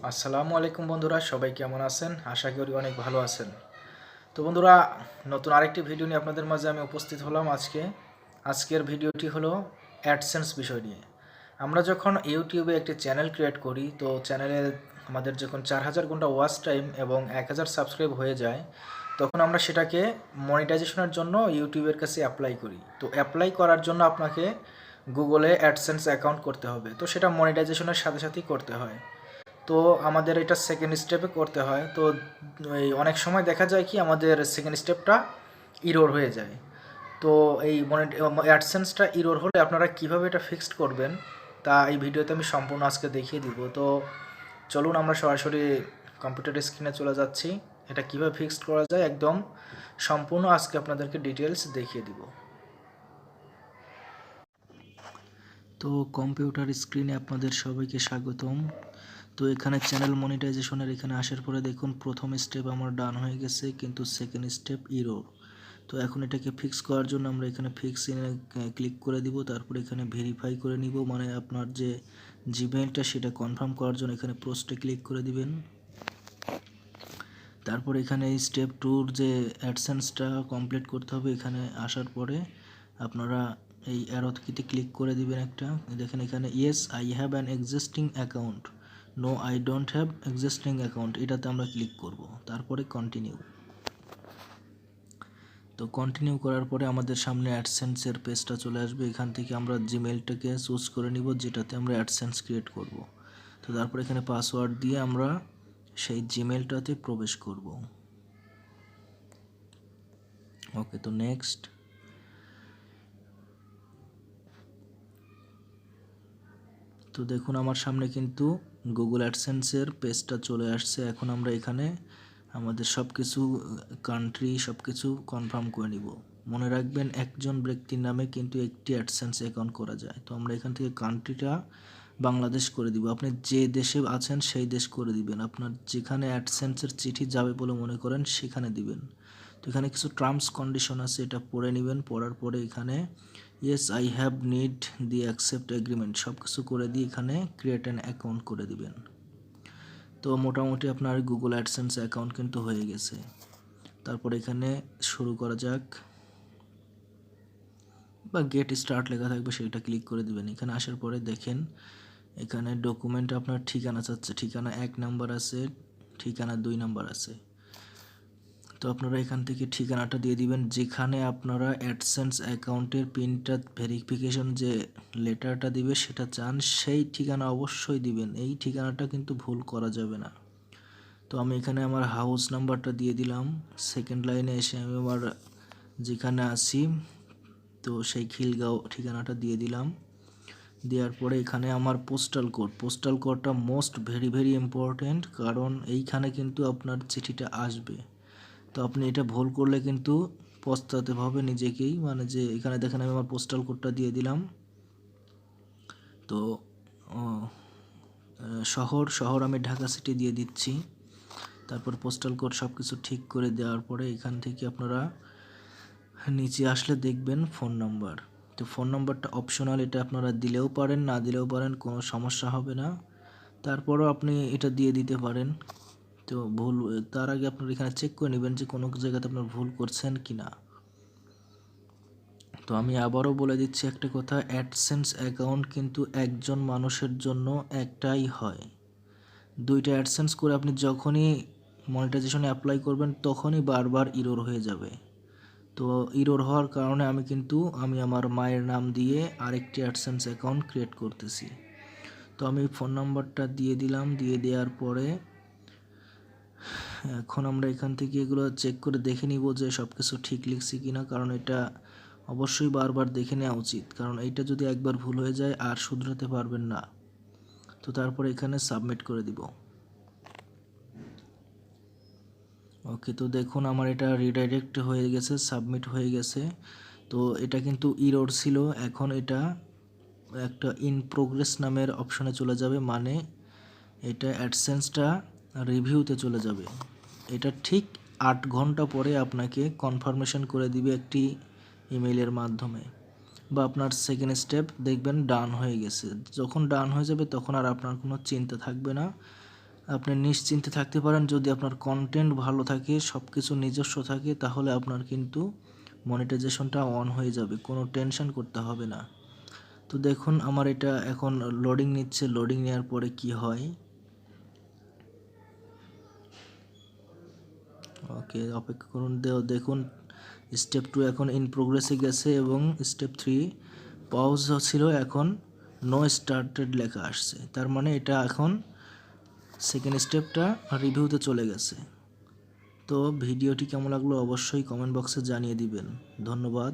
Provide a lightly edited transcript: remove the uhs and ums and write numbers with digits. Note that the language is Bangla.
আসসালামু আলাইকুম বন্ধুরা, সবাই কেমন আছেন? আশা করি অনেক ভালো আছেন। তো বন্ধুরা, নতুন আরেকটি ভিডিও নিয়ে আপনাদের মাঝে আমি উপস্থিত হলাম আজকের ভিডিওটি হলো অ্যাডসেন্স বিষয় নিয়ে। আমরা যখন ইউটিউবে একটি চ্যানেল ক্রিয়েট করি, তো চ্যানেলে আমাদের যখন 4000 ঘন্টা ওয়াচ টাইম এবং 1000 সাবস্ক্রাইব হয়ে যায়, তখন আমরা সেটাকে মনিটাইজেশনের জন্য ইউটিউবের কাছে অ্যাপ্লাই করি। তো অ্যাপ্লাই করার জন্য আপনাকে গুগলে অ্যাডসেন্স অ্যাকাউন্ট করতে হবে। তো সেটা মনিটাইজেশনের সাথে সাথেই করতে হয়। তো আমাদের এটা সেকেন্ড স্টেপে করতে হয়। তো এই অনেক সময় দেখা যায় কি আমাদের সেকেন্ড স্টেপটা ইরোর হয়ে যায়। তো এই অ্যাডসেন্সটা ইরোর হলে আপনারা কিভাবে এটা ফিক্সড করবেন, তা এই ভিডিওতে আমি সম্পূর্ণ আজকে দেখিয়ে দিব। তো চলুন আমরা সরাসরি কম্পিউটার স্ক্রিনে চলে যাচ্ছি। এটা কিভাবে ফিক্সড করা যায় একদম সম্পূর্ণ আজকে আপনাদেরকে ডিটেলস দেখিয়ে দিব। তো কম্পিউটার স্ক্রিনে আপনাদের সবাইকে স্বাগতম। তো এখানে চ্যানেল মনিটাইজেশনের এখানে আসার পরে দেখুন প্রথম স্টেপ আমার ডান হয়ে গেছে, কিন্তু সেকেন্ড স্টেপ ইরোর। তো এখন এটাকে ফিক্স করার জন্য আমরা এখানে ফিক্স ইনে ক্লিক করে দিব। তারপর এখানে ভেরিফাই করে নিব, মানে আপনার যে জিমেইলটা সেটা কনফার্ম করার জন্য এখানে পোস্টে ক্লিক করে দিবেন। তারপর এখানে স্টেপ টুর যে অ্যাডসেন্সটা কমপ্লিট করতে হবে, এখানে আসার পরে আপনারা এই অ্যারো কিতে ক্লিক করে দিবেন একটা। দেখেন এখানে yes I have an existing account, no I don't have existing account, এটাতে আমরা ক্লিক করব। তারপরে কন্টিনিউ। তো কন্টিনিউ করার পরে আমাদের সামনে অ্যাডসেন্সের পেজটা চলে আসবে। এখান থেকে আমরা জিমেলটাকে চুজ করে নিব যেটাতে আমরা অ্যাডসেন্স ক্রিয়েট করব। তো তারপর এখানে পাসওয়ার্ড দিয়ে আমরা সেই জিমেলটাতে প্রবেশ করব। ওকে, তো নেক্সট। তো দেখুন আমার সামনে কিন্তু গুগল অ্যাডসেন্সের পেজটা চলে আসছে। এখন আমরা এখানে আমাদের সব কিছু কান্ট্রি সব কিছু কনফার্ম করে নিব। মনে রাখবেন একজন ব্যক্তির নামে কিন্তু একটি অ্যাডসেন্স অ্যাকাউন্ট করা যায়। তো আমরা এখান থেকে কান্ট্রিটা বাংলাদেশ করে দিব। আপনি যে দেশে আছেন সেই দেশ করে দিবেন। আপনার যেখানে অ্যাডসেন্সের চিঠি যাবে বলে মনে করেন সেখানে দিবেন। তো এখানে কিছু টার্মস কন্ডিশন আছে, এটা পড়ে নেবেন। পড়ার পরে এখানে yes I have need the accept agreement সব কিছু করে দিয়ে এখানে ক্রিয়েট অ্যান অ্যাকাউন্ট করে দিবেন। তো মোটামুটি আপনার গুগল অ্যাডসেন্স অ্যাকাউন্ট কিন্তু হয়ে গেছে। তারপর এখানে শুরু করা যাক, বা গেট স্টার্ট লেখা থাকবে সেটা ক্লিক করে দিবেন। এখানে আসার পরে দেখেন এখানে ডকুমেন্ট আপনার ঠিকানা চাচ্ছে। ঠিকানা 1 নাম্বার আছে, ঠিকানা 2 নাম্বার আছে। তো আপনারা এখান থেকে ঠিকানাটা দিয়ে দিবেন যেখানে আপনারা অ্যাডসেন্স অ্যাকাউন্টের পিনটা ভেরিফিকেশন যে লেটারটা দিবে সেটা চান, সেই ঠিকানা অবশ্যই দিবেন। এই ঠিকানাটা কিন্তু ভুল করা যাবে না। তো আমি এখানে আমার হাউস নাম্বারটা দিয়ে দিলাম। সেকেন্ড লাইনে এসে আমি আমার যেখানে আছি তো সেই খিলগাঁও ঠিকানাটা দিয়ে দিলাম। দেওয়ার পরে এখানে আমার পোস্টাল কোডটা মোস্ট ভেরি ভেরি ইম্পর্ট্যান্ট, কারণ এইখানে কিন্তু আপনার চিঠিটা আসবে। তো আপনি এটা ভুল করলে কিন্তু পস্তাতে হবে নিজেকেই, মানে যে এখানে দেখেন আমি আমার পোস্টাল কোডটা দিয়ে দিলাম। তো শহর আমি ঢাকা সিটি দিয়ে দিচ্ছি। তারপর পোস্টাল কোড সব কিছু ঠিক করে দেওয়ার পরে এখান থেকে আপনারা নিচে আসলে দেখবেন ফোন নাম্বার। তো ফোন নাম্বারটা অপশনাল, এটা আপনারা দিলেও পারেন না দিলেও পারেন, কোনো সমস্যা হবে না। তারপরও আপনি এটা দিয়ে দিতে পারেন। তো ভুল তার আগে আপনারা এখানে চেক করে নেবেন যে কোনো জায়গাতে আপনার ভুল করছেন কি না। তো আমি আবারও বলে দিচ্ছি একটা কথা, অ্যাডসেন্স অ্যাকাউন্ট কিন্তু একজন মানুষের জন্য একটাই হয়। 2টা অ্যাডসেন্স করে আপনি যখনই মনিটাইজেশনে অ্যাপ্লাই করবেন তখনই বারবার ইরোর হয়ে যাবে। তো ইরোর হওয়ার কারণে আমি আমার মায়ের নাম দিয়ে আরেকটি অ্যাডসেন্স অ্যাকাউন্ট ক্রিয়েট করতেছি। তো আমি ফোন নাম্বারটা দিয়ে দিলাম। দিয়ে দেওয়ার পরে এখন আমরা এখান থেকে এগুলো চেক করে দেখে নিব যে সব কিছু ঠিক লিখছি কিনা, কারণ এটা অবশ্যই বারবার দেখে নেওয়া উচিত, কারণ এইটা যদি একবার ভুল হয়ে যায় আর শুধরাতে পারবেন না। তো তারপরে এখানে সাবমিট করে দিব। ওকে, তো দেখুন আমার এটা রিডাইরেক্ট হয়ে গেছে, সাবমিট হয়ে গেছে। তো এটা কিন্তু ইরর ছিল, এখন এটা একটা ইন প্রোগ্রেস নামের অপশনে চলে যাবে, মানে এটা অ্যাডসেন্সটা রিভিউতে চলে যাবে। এটা ঠিক 8 ঘন্টা পরে আপনাকে কনফার্মেশন করে দিবে একটি ইমেইলের মাধ্যমে, বা আপনার সেকেন্ড স্টেপ দেখবেন ডান হয়ে গেছে। যখন ডান হয়ে যাবে তখন আর আপনার কোনো চিন্তা থাকবে না। আপনি নিশ্চিন্তে থাকতে পারেন, যদি আপনার কন্টেন্ট ভালো থাকে, সব কিছু নিজস্ব থাকে, তাহলে আপনার কিন্তু মনিটাইজেশনটা অন হয়ে যাবে, কোনো টেনশন করতে হবে না। তো দেখুন আমার এটা এখন লোডিং নিচ্ছে, লোডিং নেওয়ার পরে কি হয়। ওকে, অপেক্ষা করুন। দেখুন স্টেপ 2 এখন ইন প্রোগ্রেসে গেছে এবং স্টেপ 3 পজ ছিল, এখন নো স্টার্টেড লেখা আসছে, তার মানে এটা এখন সেকেন্ড স্টেপটা রিভিউতে চলে গেছে। তো ভিডিওটি কেমন লাগলো অবশ্যই কমেন্ট বক্সে জানিয়ে দিবেন। ধন্যবাদ।